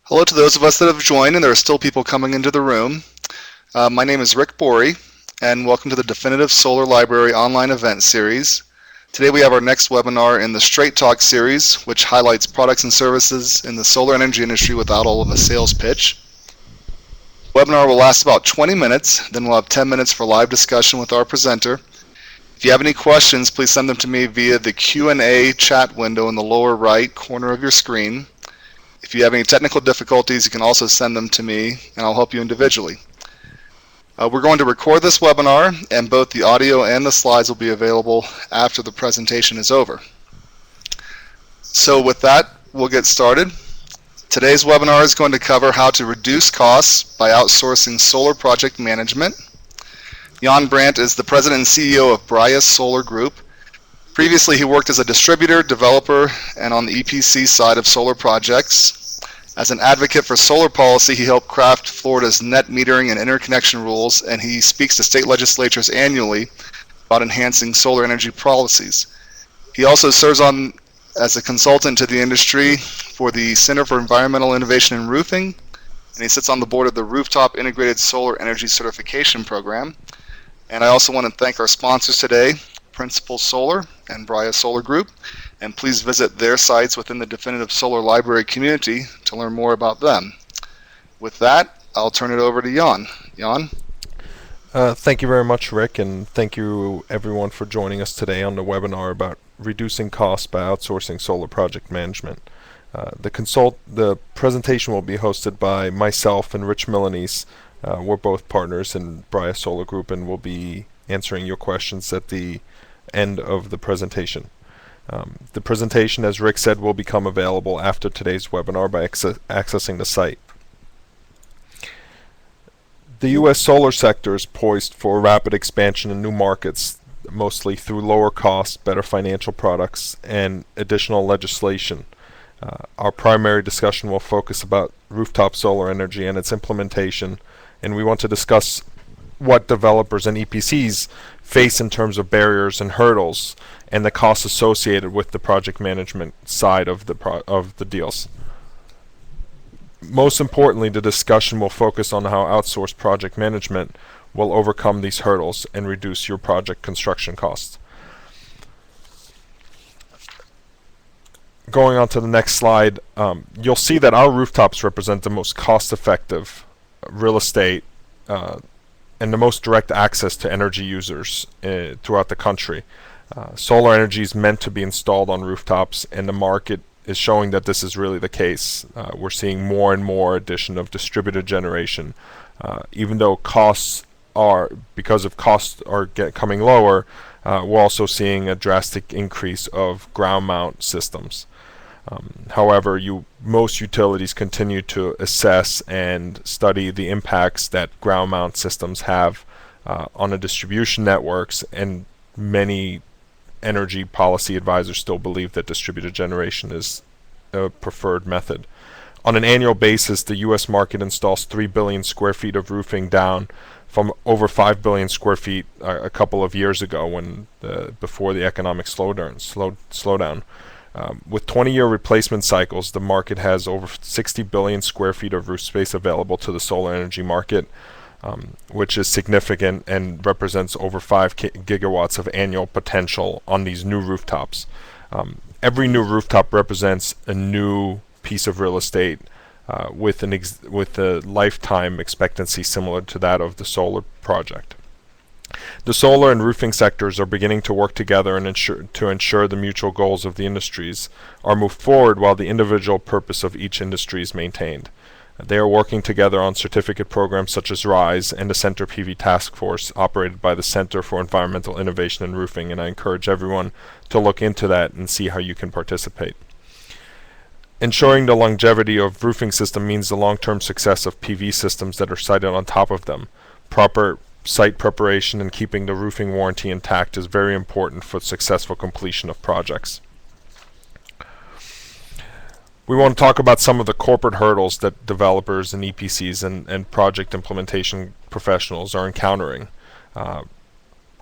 Hello to those of us that have joined, and there are still people coming into the room. My name is Rick Borey, and welcome to the Definitive Solar Library online event series. Today we have our next webinar in the Straight Talk series, which highlights products and services in the solar energy industry without all of a sales pitch. The webinar will last about 20 minutes, then we'll have 10 minutes for live discussion with our presenter. If you have any questions, please send them to me via the Q&A chat window in the lower right corner of your screen. If you have any technical difficulties, you can also send them to me, and I'll help you individually. We're going to record this webinar, and both the audio and the slides will be available after the presentation is over. So with that, we'll get started. Today's webinar is going to cover how to reduce costs by outsourcing solar project management. Jan Brandt is the president and CEO of Bryas Solar Group. Previously, he worked as a distributor, developer, and on the EPC side of solar projects. As an advocate for solar policy, he helped craft Florida's net metering and interconnection rules, and he speaks to state legislatures annually about enhancing solar energy policies. He also serves on as a consultant to the industry for the Center for Environmental Innovation in Roofing, and he sits on the board of the Rooftop Integrated Solar Energy Certification Program. And I also want to thank our sponsors today, Principal Solar and Bryas Solar Group, and please visit their sites within the Definitive Solar Library community to learn more about them. With that, I'll turn it over to Jan. Jan? Thank you very much, Rick, and thank you everyone for joining us today on the webinar about reducing costs by outsourcing solar project management. The presentation will be hosted by myself and Rich Milanese. We're both partners in Bryas Solar Group, and we'll be answering your questions at the end of the presentation. The presentation, as Rick said, will become available after today's webinar by accessing the site. The U.S. solar sector is poised for rapid expansion in new markets, mostly through lower costs, better financial products, and additional legislation. Our primary discussion will focus about rooftop solar energy and its implementation, and we want to discuss what developers and EPCs face in terms of barriers and hurdles and the costs associated with the project management side of the deals. Most importantly, the discussion will focus on how outsourced project management will overcome these hurdles and reduce your project construction costs. Going on to the next slide, you'll see that our rooftops represent the most cost-effective real estate and the most direct access to energy users throughout the country. Solar energy is meant to be installed on rooftops, and the market is showing that this is really the case. We're seeing more and more addition of distributed generation. Even though because of costs are coming lower, we're also seeing a drastic increase of ground mount systems. However, most utilities continue to assess and study the impacts that ground mount systems have on the distribution networks, and many energy policy advisors still believe that distributed generation is a preferred method. On an annual basis, the U.S. market installs 3 billion square feet of roofing, down from over 5 billion square feet a couple of years ago before the economic slowdown. With 20-year replacement cycles, the market has over 60 billion square feet of roof space available to the solar energy market, which is significant and represents over 5 gigawatts of annual potential on these new rooftops. Every new rooftop represents a new piece of real estate with a lifetime expectancy similar to that of the solar project. The solar and roofing sectors are beginning to work together and ensure the mutual goals of the industries are moved forward while the individual purpose of each industry is maintained. They are working together on certificate programs such as RISE and the Center PV Task Force operated by the Center for Environmental Innovation in Roofing, and I encourage everyone to look into that and see how you can participate. Ensuring the longevity of roofing system means the long-term success of PV systems that are sited on top of them. Proper site preparation and keeping the roofing warranty intact is very important for successful completion of projects. We want to talk about some of the corporate hurdles that developers and EPCs and project implementation professionals are encountering.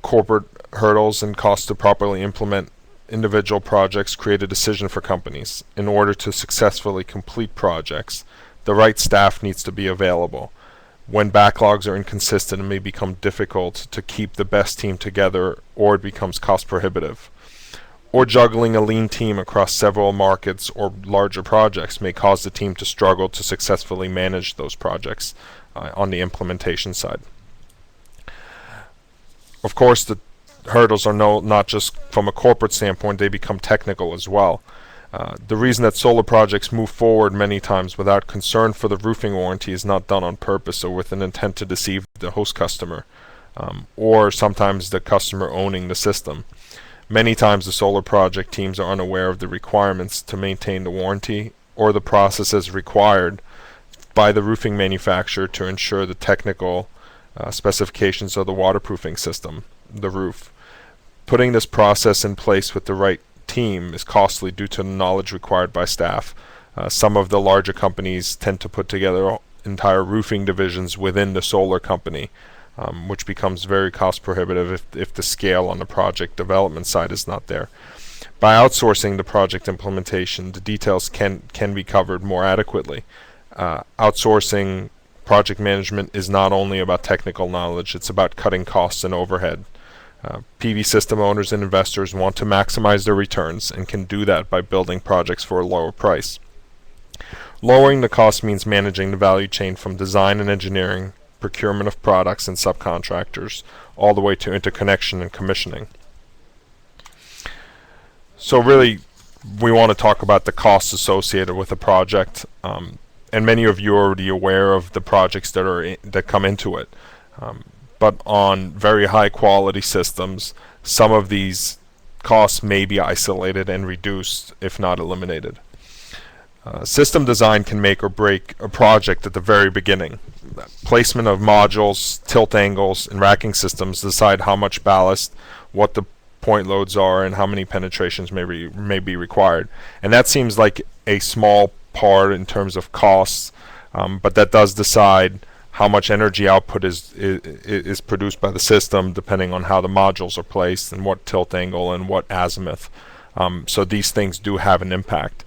Corporate hurdles and costs to properly implement individual projects create a decision for companies. In order to successfully complete projects, the right staff needs to be available. When backlogs are inconsistent, it may become difficult to keep the best team together, or it becomes cost prohibitive. Or juggling a lean team across several markets or larger projects may cause the team to struggle to successfully manage those projects on the implementation side. Of course, the hurdles are not just from a corporate standpoint, they become technical as well. The reason that solar projects move forward many times without concern for the roofing warranty is not done on purpose or with an intent to deceive the host customer, or sometimes the customer owning the system. Many times the solar project teams are unaware of the requirements to maintain the warranty or the processes required by the roofing manufacturer to ensure the technical specifications of the waterproofing system, the roof. Putting this process in place with the right team is costly due to the knowledge required by staff. Some of the larger companies tend to put together entire roofing divisions within the solar company, which becomes very cost prohibitive if the scale on the project development side is not there. By outsourcing the project implementation, the details can be covered more adequately. Outsourcing project management is not only about technical knowledge, it's about cutting costs and overhead. PV system owners and investors want to maximize their returns and can do that by building projects for a lower price. Lowering the cost means managing the value chain from design and engineering, procurement of products and subcontractors, all the way to interconnection and commissioning. So really, we want to talk about the costs associated with a project, and many of you are already aware of the projects that come into it. But on very high quality systems, some of these costs may be isolated and reduced, if not eliminated. System design can make or break a project at the very beginning. Placement of modules, tilt angles, and racking systems decide how much ballast, what the point loads are, and how many penetrations may be required. And that seems like a small part in terms of costs, but that does decide how much energy output is produced by the system, depending on how the modules are placed and what tilt angle and what azimuth. So these things do have an impact.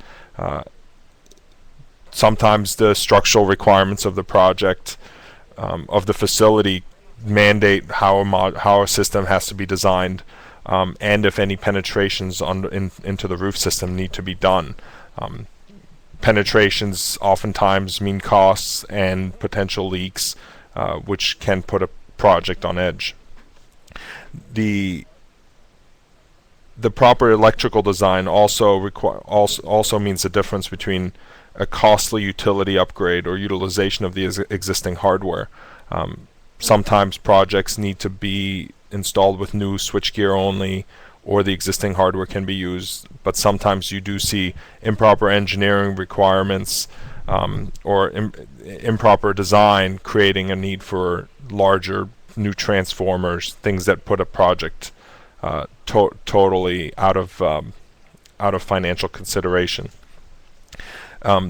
Sometimes the structural requirements of the project, of the facility, mandate how a system has to be designed, and if any penetrations into the roof system need to be done. Penetrations oftentimes mean costs and potential leaks, which can put a project on edge. The proper electrical design also means the difference between a costly utility upgrade or utilization of the existing hardware. Sometimes projects need to be installed with new switchgear only, or the existing hardware can be used, but sometimes you do see improper engineering requirements or improper design creating a need for larger new transformers, things that put a project totally out of financial consideration.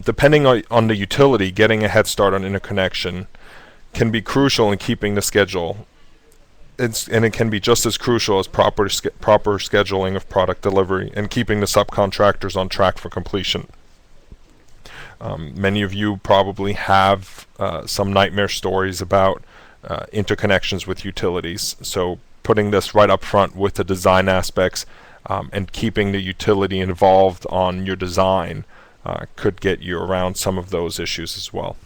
Depending on the utility, getting a head start on interconnection can be crucial in keeping the schedule. And it can be just as crucial as proper scheduling of product delivery and keeping the subcontractors on track for completion. Many of you probably have some nightmare stories about interconnections with utilities. So putting this right up front with the design aspects and keeping the utility involved on your design could get you around some of those issues as well.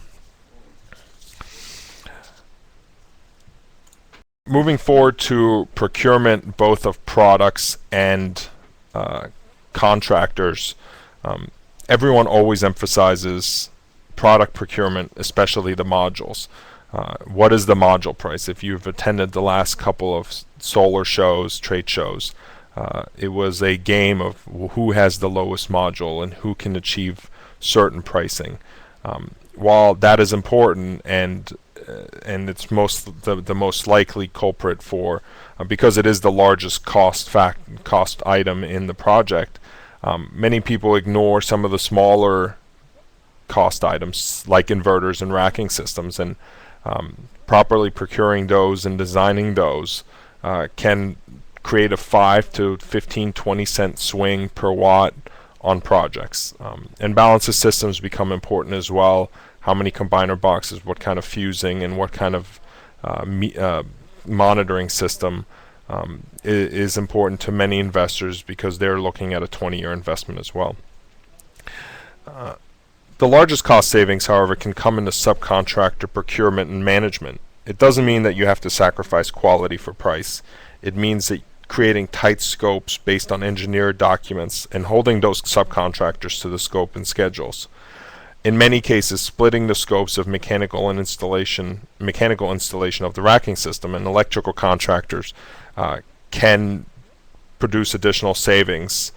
Moving forward to procurement, both of products and contractors, everyone always emphasizes product procurement, especially the modules. What is the module price? If you've attended the last couple of solar shows, trade shows, it was a game of who has the lowest module and who can achieve certain pricing. While that is important and it's the most likely culprit for because it is the largest cost item in the project, many people ignore some of the smaller cost items like inverters and racking systems, and properly procuring those and designing those can create a 5 to 15, 20 cent swing per watt on projects. And balance of systems become important as well. how many combiner boxes, what kind of fusing, and what kind of monitoring system is important to many investors because they're looking at a 20-year investment as well. The largest cost savings, however, can come in the subcontractor procurement and management. It doesn't mean that you have to sacrifice quality for price. It means that creating tight scopes based on engineered documents and holding those subcontractors to the scope and schedules. In many cases, splitting the scopes of mechanical installation of the racking system, and electrical contractors can produce additional savings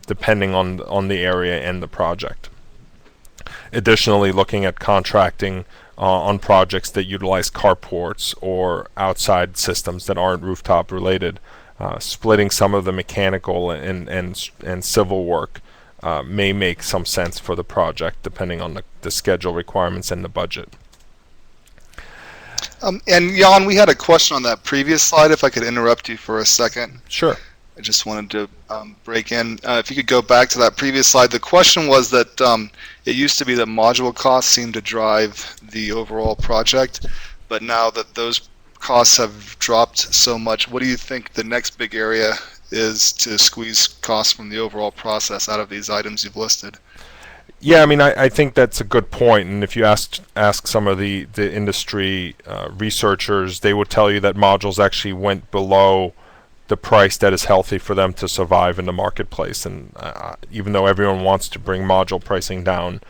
depending on the area and the project. Additionally, looking at contracting on projects that utilize carports or outside systems that aren't rooftop related, splitting some of the mechanical and civil work may make some sense for the project depending on the schedule requirements and the budget. And Jan, we had a question on that previous slide, if I could interrupt you for a second. Sure. I just wanted to break in. If you could go back to that previous slide, the question was that it used to be that module costs seemed to drive the overall project, but now that those costs have dropped so much, what do you think the next big area is to squeeze costs from the overall process out of these items you've listed? Yeah, I mean, I think that's a good point. And if you ask some of the industry researchers, they would tell you that modules actually went below the price that is healthy for them to survive in the marketplace. And even though everyone wants to bring module pricing down,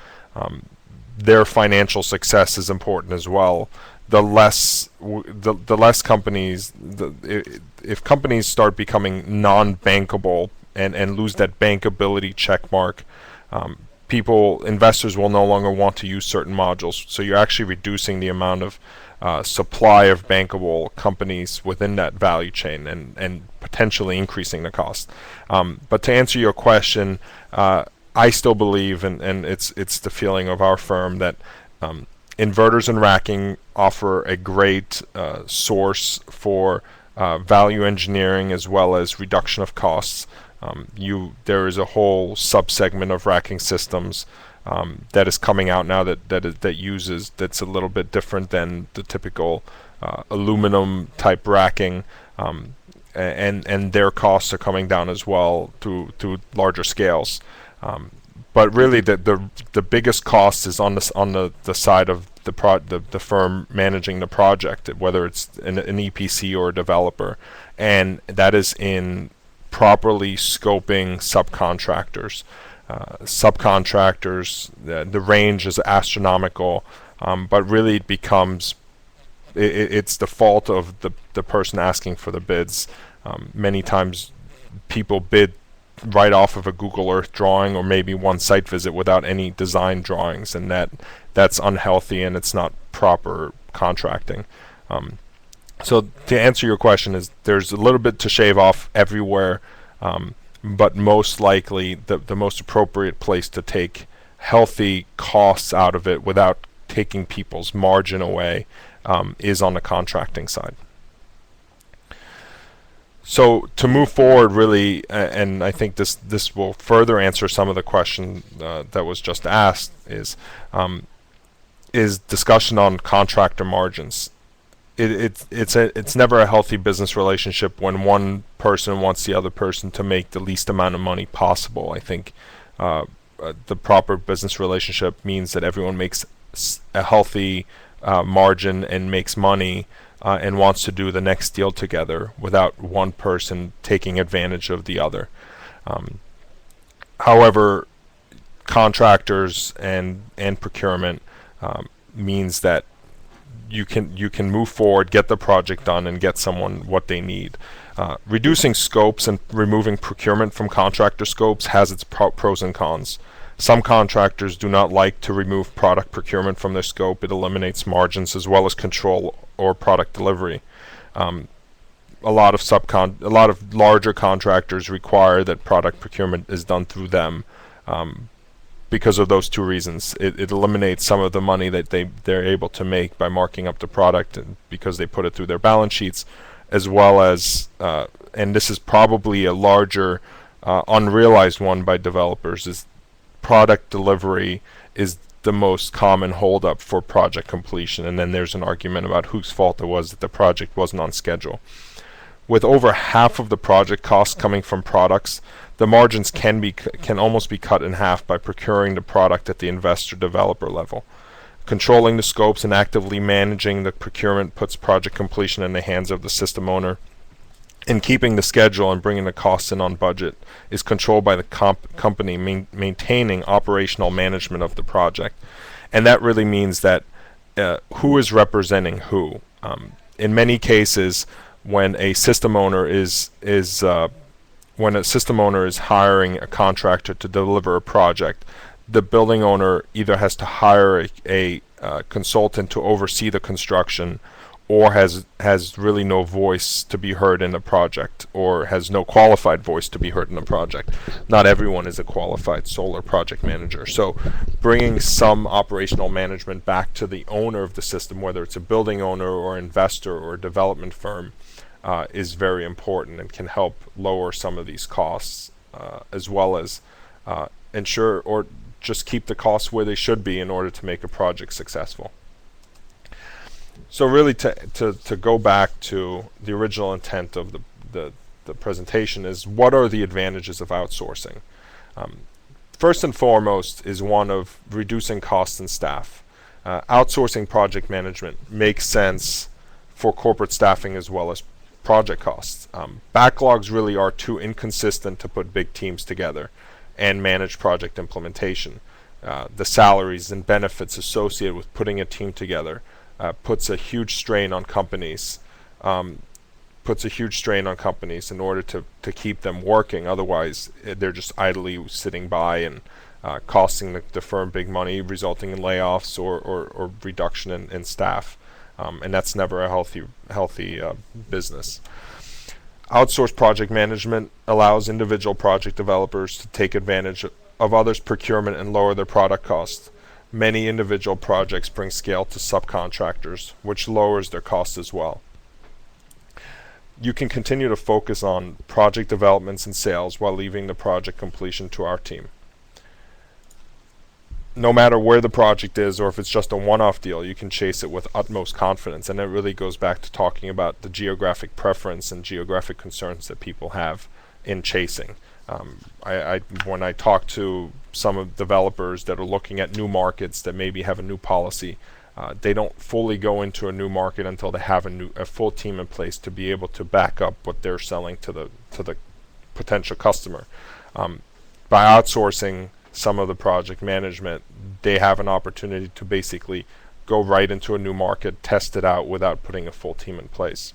their financial success is important as well. The less companies, if companies start becoming non-bankable and lose that bankability check mark, investors will no longer want to use certain modules. So you're actually reducing the amount of supply of bankable companies within that value chain and potentially increasing the cost. But to answer your question, I still believe, and it's the feeling of our firm, that inverters and racking offer a great source for value engineering as well as reduction of costs. There is a whole subsegment of racking systems that is coming out now that's a little bit different than the typical aluminum type racking, and their costs are coming down as well through larger scales. But really, the biggest cost is on the side of the firm managing the project, whether it's an EPC or a developer, and that is in properly scoping subcontractors. The range is astronomical, but really it becomes it's the fault of the person asking for the bids. Many times people bid right off of a Google Earth drawing or maybe one site visit without any design drawings, and that's unhealthy and it's not proper contracting. So to answer your question, there's a little bit to shave off everywhere, but most likely the most appropriate place to take healthy costs out of it without taking people's margin away is on the contracting side. So to move forward, really, and I think this will further answer some of the question that was just asked, is discussion on contractor margins. It's never a healthy business relationship when one person wants the other person to make the least amount of money possible. I think the proper business relationship means that everyone makes a healthy margin and makes money and wants to do the next deal together without one person taking advantage of the other. However, contractors and procurement means that you can move forward, get the project done, and get someone what they need. Reducing scopes and removing procurement from contractor scopes has its pros and cons. Some contractors do not like to remove product procurement from their scope. It eliminates margins as well as control or product delivery. A lot of larger contractors require that product procurement is done through them because of those two reasons. It eliminates some of the money that they're able to make by marking up the product because they put it through their balance sheets, as well as, and this is probably a larger unrealized one by developers, is product delivery is the most common holdup for project completion, and then there's an argument about whose fault it was that the project wasn't on schedule. With over half of the project costs coming from products, the margins can almost be cut in half by procuring the product at the investor developer level. Controlling the scopes and actively managing the procurement puts project completion in the hands of the system owner. And keeping the schedule and bringing the costs in on budget is controlled by the company maintaining operational management of the project. And that really means that who is representing who. In many cases, when a system owner is hiring a contractor to deliver a project, the building owner either has to hire a consultant to oversee the construction, or has really no voice to be heard in the project, or has no qualified voice to be heard in the project. Not everyone is a qualified solar project manager. So bringing some operational management back to the owner of the system, whether it's a building owner or investor or a development firm, is very important and can help lower some of these costs, as well as ensure or just keep the costs where they should be in order to make a project successful. So really, to go back to the original intent of the presentation, is what are the advantages of outsourcing? First and foremost is one of reducing costs and staff. Outsourcing project management makes sense for corporate staffing as well as project costs. Backlogs really are too inconsistent to put big teams together and manage project implementation. The salaries and benefits associated with putting a team together puts a huge strain on companies. Puts a huge strain on companies in order to keep them working. Otherwise, they're just idly sitting by and costing the firm big money, resulting in layoffs or reduction in staff. And that's never a healthy business. Outsourced project management allows individual project developers to take advantage of others' procurement and lower their product costs. Many individual projects bring scale to subcontractors, which lowers their costs as well. You can continue to focus on project developments and sales while leaving the project completion to our team. No matter where the project is, or if it's just a one-off deal, you can chase it with utmost confidence. And it really goes back to talking about the geographic preference and geographic concerns that people have in chasing. When I talk to some of the developers that are looking at new markets that maybe have a new policy, they don't fully go into a new market until they have a full team in place to be able to back up what they're selling to the potential customer. By outsourcing some of the project management, they have an opportunity to basically go right into a new market, test it out without putting a full team in place.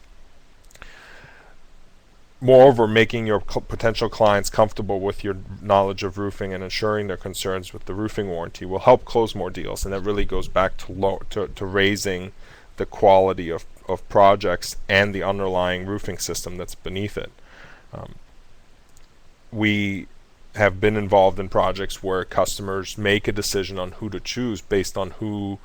Moreover, making your potential clients comfortable with your knowledge of roofing and ensuring their concerns with the roofing warranty will help close more deals, and that really goes back to raising the quality of projects and the underlying roofing system that's beneath it. We have been involved in projects where customers make a decision on who to choose based on who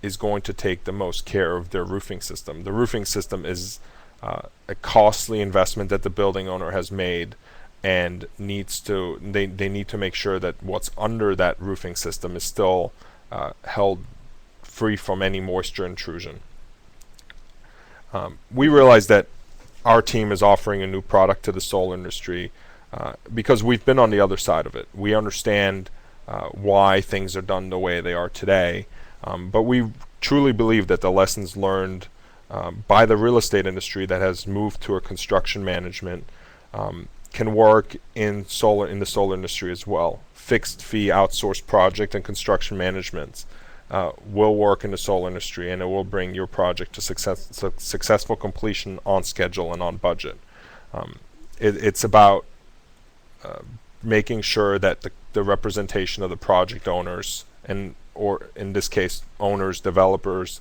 is going to take the most care of their roofing system. The roofing system is a costly investment that the building owner has made, and they need to make sure that what's under that roofing system is still held free from any moisture intrusion. We realize that our team is offering a new product to the solar industry because we've been on the other side of it. We understand why things are done the way they are today, but we truly believe that the lessons learned by the real estate industry that has moved to a construction management can work in the solar industry as well. Fixed fee outsourced project and construction management will work in the solar industry, and it will bring your project to successful completion on schedule and on budget. It's about making sure that the representation of the project owners, or in this case owners, developers,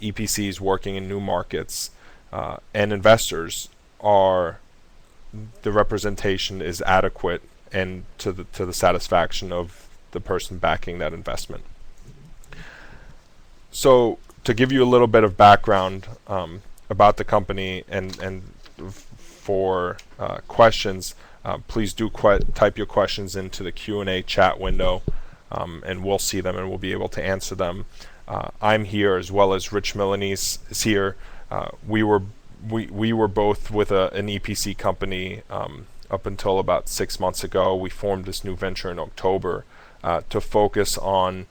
EPCs working in new markets, and investors, the representation is adequate and to the satisfaction of the person backing that investment. So to give you a little bit of background about the company and for questions, please do type your questions into the Q&A chat window. and we'll see them and we'll be able to answer them. I'm here as well as Rich Milanese is here. We were both with an EPC company up until about 6 months ago. We formed this new venture in October to focus on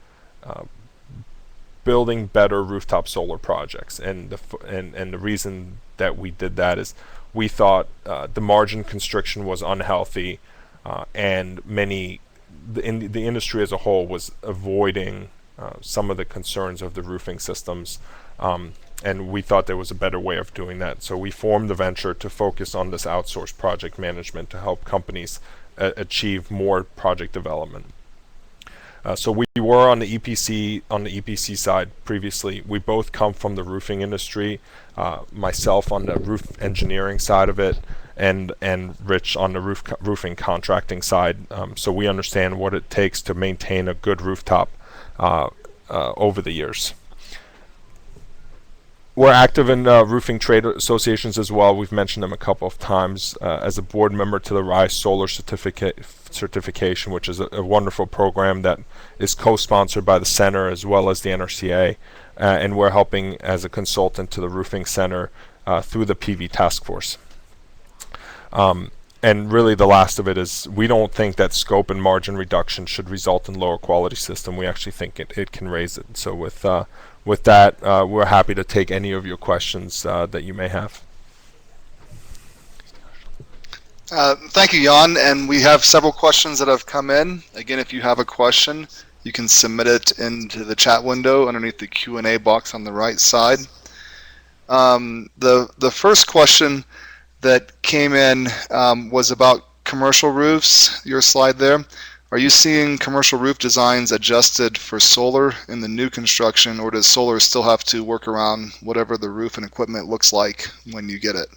building better rooftop solar projects, and the reason that we did that is we thought the margin constriction was unhealthy, and the industry as a whole was avoiding some of the concerns of the roofing systems, and we thought there was a better way of doing that. So we formed the venture to focus on this outsourced project management to help companies achieve more project development. So we were on the EPC side previously. We both come from the roofing industry. Myself on the roof engineering side of it, and Rich on the roofing contracting side. So we understand what it takes to maintain a good rooftop over the years. We're active in roofing trade associations as well. We've mentioned them a couple of times. As a board member to the RISE Solar certification, which is a wonderful program that is co-sponsored by the Center as well as the NRCA, and we're helping as a consultant to the Roofing Center through the PV Task Force. And really the last of it is we don't think that scope and margin reduction should result in lower quality system. We actually think it can raise it. So with that, we're happy to take any of your questions that you may have. Thank you, Jan. And we have several questions that have come in. Again, if you have a question, you can submit it into the chat window underneath the Q&A box on the right side. The first question that came in was about commercial roofs, your slide there. Are you seeing commercial roof designs adjusted for solar in the new construction, or does solar still have to work around whatever the roof and equipment looks like when you get it?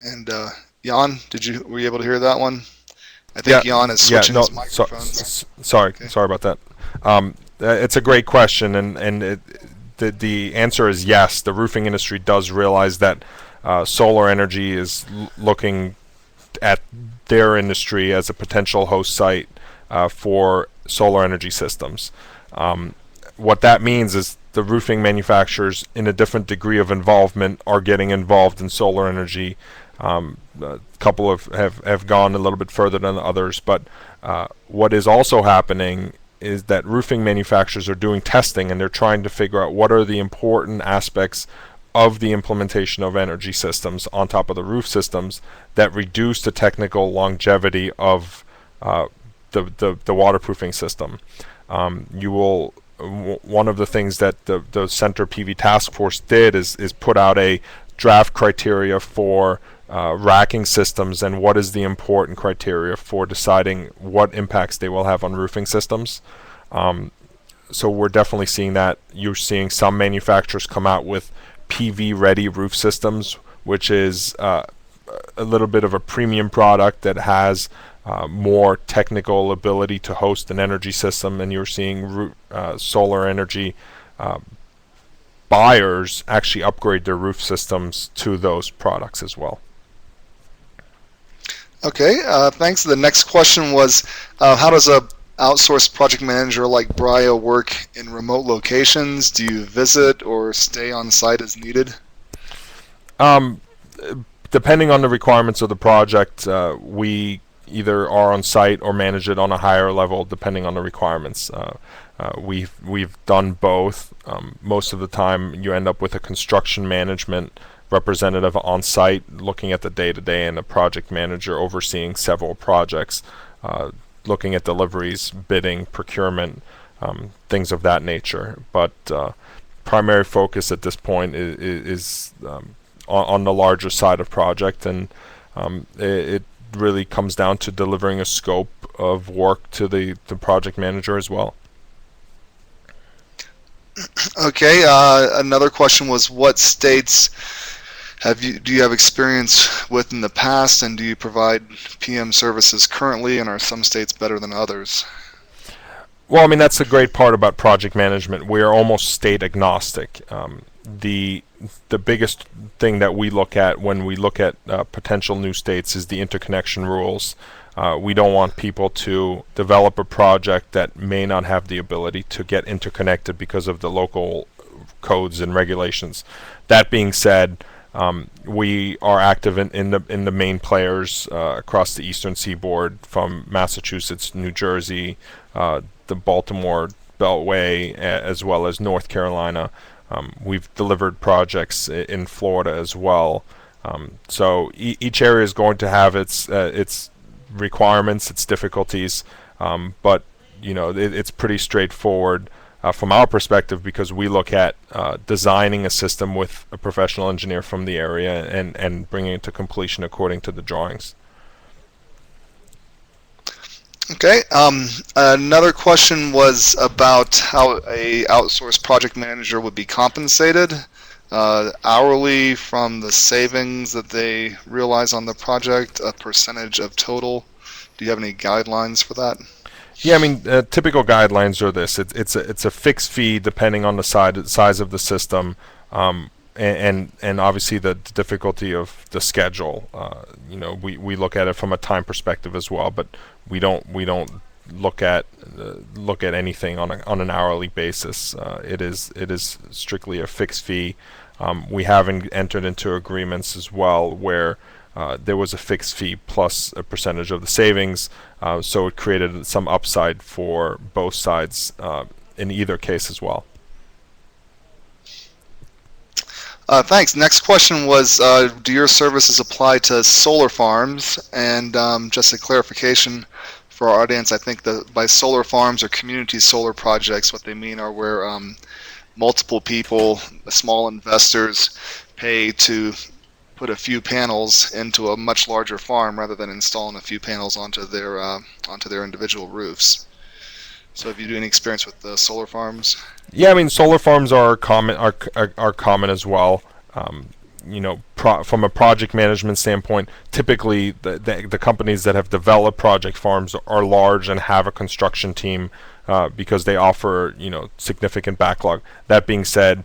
And Jan, were you able to hear that one? I think Jan is switching his microphones. Sorry about that. It's a great question, and the answer is yes. The roofing industry does realize that solar energy is looking at their industry as a potential host site for solar energy systems. What that means is the roofing manufacturers, in a different degree of involvement, are getting involved in solar energy. A couple have gone a little bit further than others, but what is also happening is that roofing manufacturers are doing testing, and they're trying to figure out what are the important aspects of the implementation of energy systems on top of the roof systems that reduce the technical longevity of the waterproofing system. One of the things that the Center PV Task Force did is put out a draft criteria for racking systems and what is the important criteria for deciding what impacts they will have on roofing systems. So we're definitely seeing that. You're seeing some manufacturers come out with PV ready roof systems, which is a little bit of a premium product that has more technical ability to host an energy system, and you're seeing solar energy buyers actually upgrade their roof systems to those products as well. Okay, thanks. The next question was, how does a outsourced project manager like Bria work in remote locations? Do you visit or stay on site as needed? Depending on the requirements of the project, we either are on site or manage it on a higher level depending on the requirements. We've done both. Most of the time you end up with a construction management representative on site looking at the day-to-day, and a project manager overseeing several projects, looking at deliveries, bidding, procurement, things of that nature. But primary focus at this point is on the larger side of project, and it really comes down to delivering a scope of work to the project manager as well. Okay, another question was, what states do you have experience with in the past, and do you provide PM services currently, and are some states better than others? Well, I mean, that's the great part about project management. We are almost state agnostic. The the biggest thing that we look at when we look at potential new states is the interconnection rules. We don't want people to develop a project that may not have the ability to get interconnected because of the local codes and regulations. That being said, we are active in the main players across the eastern seaboard, from Massachusetts, New Jersey, the Baltimore Beltway, as well as North Carolina. We've delivered projects in Florida as well. So each area is going to have its requirements, its difficulties, but it's pretty straightforward from our perspective, because we look at designing a system with a professional engineer from the area and bringing it to completion according to the drawings. Okay. Another question was about how a outsourced project manager would be compensated, hourly from the savings that they realize on the project, a percentage of total. Do you have any guidelines for that? Yeah, I mean, typical guidelines are this: it's a fixed fee depending on the size of the system, and obviously the difficulty of the schedule. We look at it from a time perspective as well, but we don't look at anything on an hourly basis. It is strictly a fixed fee. We have entered into agreements as well where there was a fixed fee plus a percentage of the savings, so it created some upside for both sides in either case as well. Thanks. Next question was, do your services apply to solar farms? And just a clarification for our audience, I think that by solar farms or community solar projects, what they mean are where multiple people, small investors, pay to put a few panels into a much larger farm rather than installing a few panels onto their individual roofs. So have you had any experience with the solar farms? Yeah, I mean, solar farms are common as well. From a project management standpoint, typically the companies that have developed project farms are large and have a construction team because they offer significant backlog. That being said,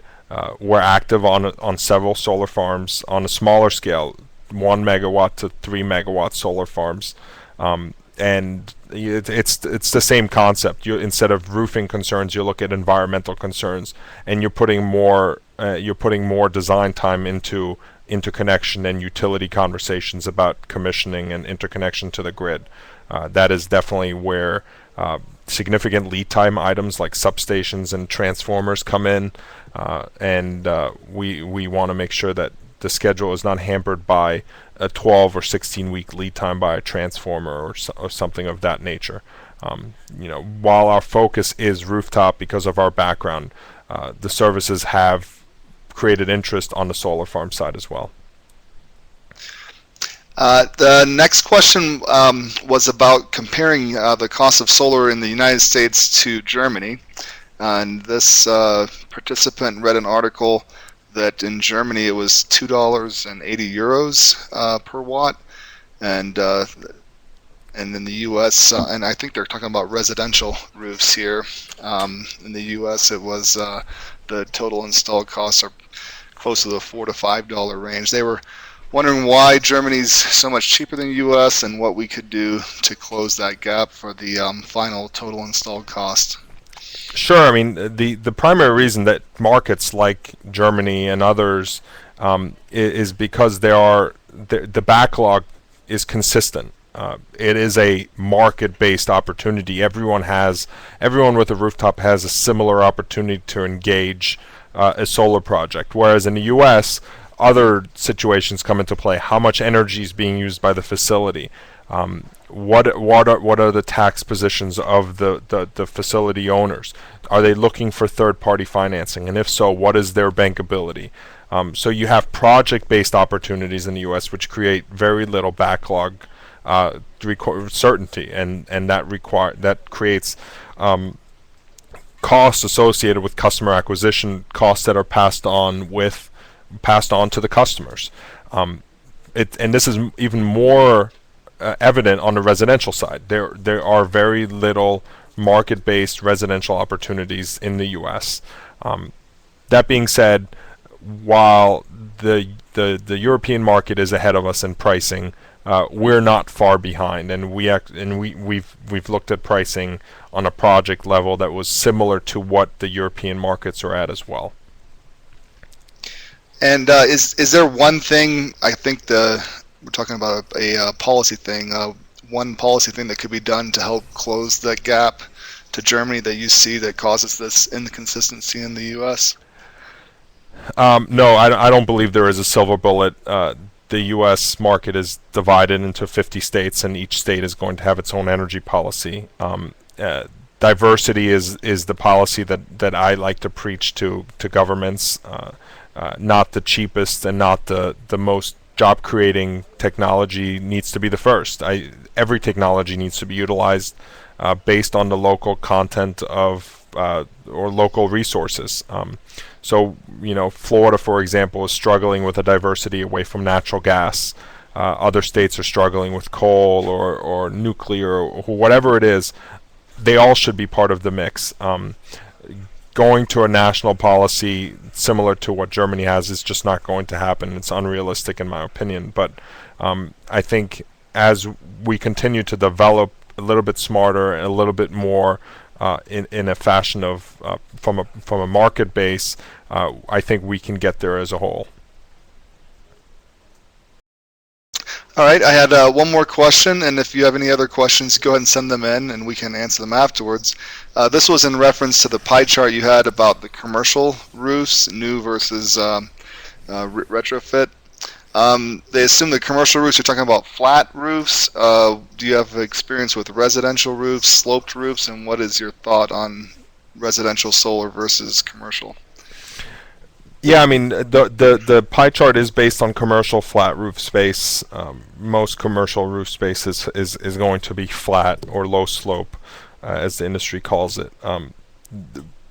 we're active on several solar farms on a smaller scale, 1 megawatt to 3 megawatt solar farms, and it's the same concept. Instead of roofing concerns, you look at environmental concerns, and you're putting more design time into interconnection and utility conversations about commissioning and interconnection to the grid. That is definitely where significant lead time items like substations and transformers come in, and we want to make sure that the schedule is not hampered by a 12 or 16 week lead time by a transformer or something of that nature. While our focus is rooftop because of our background, the services have created interest on the solar farm side as well. The next question was about comparing the cost of solar in the United States to Germany. And this participant read an article that in Germany it was €2.80 per watt, and in the U.S. And I think they're talking about residential roofs here. In the U.S. it was the total installed costs are close to the $4 to $5 range. They were wondering why Germany's so much cheaper than the U.S. and what we could do to close that gap for the final total installed cost. Sure. I mean, the primary reason that markets like Germany and others is because the backlog is consistent. It is a market-based opportunity. Everyone with a rooftop has a similar opportunity to engage a solar project. Whereas in the U.S., other situations come into play. How much energy is being used by the facility? What are the tax positions of the facility owners? Are they looking for third-party financing? And if so, what is their bankability? So you have project-based opportunities in the U.S. which create very little backlog certainty, and that creates costs associated with customer acquisition, costs that are passed on to the customers. And this is even more evident on the residential side. There are very little market-based residential opportunities in the U.S. That being said, while the European market is ahead of us in pricing, we're not far behind, and we've looked at pricing on a project level that was similar to what the European markets are at as well. And is there one thing, I think we're talking about a policy thing, one policy thing that could be done to help close that gap to Germany that you see that causes this inconsistency in the U.S.? No, I don't believe there is a silver bullet. The U.S. market is divided into 50 states, and each state is going to have its own energy policy. Diversity is the policy that I like to preach to governments. Not the cheapest and not the most job-creating technology needs to be the first. Every technology needs to be utilized based on the local content of or local resources. So, Florida, for example, is struggling with a diversity away from natural gas. Other states are struggling with coal or nuclear or whatever it is. They all should be part of the mix. Going to a national policy similar to what Germany has is just not going to happen. It's unrealistic in my opinion. But I think as we continue to develop a little bit smarter and a little bit more in a fashion of from a market base, I think we can get there as a whole. All right, I had one more question, and if you have any other questions, go ahead and send them in, and we can answer them afterwards. This was in reference to the pie chart you had about the commercial roofs, new versus retrofit. They assume the commercial roofs, you're talking about flat roofs. Do you have experience with residential roofs, sloped roofs, and what is your thought on residential solar versus commercial? Yeah, I mean, the pie chart is based on commercial flat roof space. Most commercial roof space is going to be flat or low slope, as the industry calls it.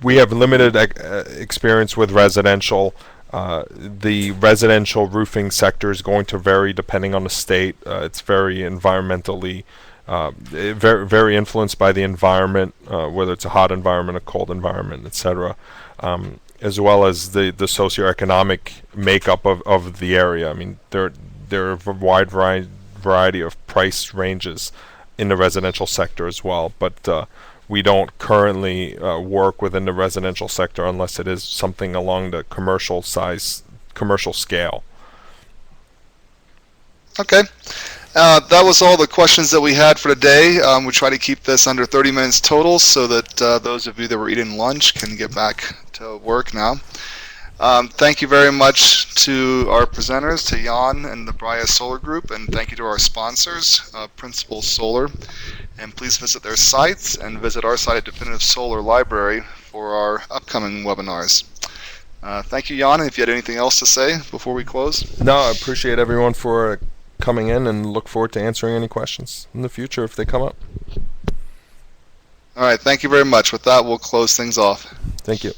We have limited experience with residential. The residential roofing sector is going to vary depending on the state. It's very environmentally, very influenced by the environment, whether it's a hot environment, a cold environment, etc. As well as the socioeconomic makeup of the area. I mean, there are a wide variety of price ranges in the residential sector as well, but we don't currently work within the residential sector unless it is something along the commercial scale. Okay. That was all the questions that we had for today. We try to keep this under 30 minutes total so that those of you that were eating lunch can get back to work now. Thank you very much to our presenters, to Jan and the Bria Solar Group, and thank you to our sponsors, Principal Solar. And please visit their sites and visit our site at Definitive Solar Library for our upcoming webinars. Thank you, Jan. If you had anything else to say before we close? No, I appreciate everyone for coming in and look forward to answering any questions in the future if they come up. All right, thank you very much. With that, we'll close things off. Thank you.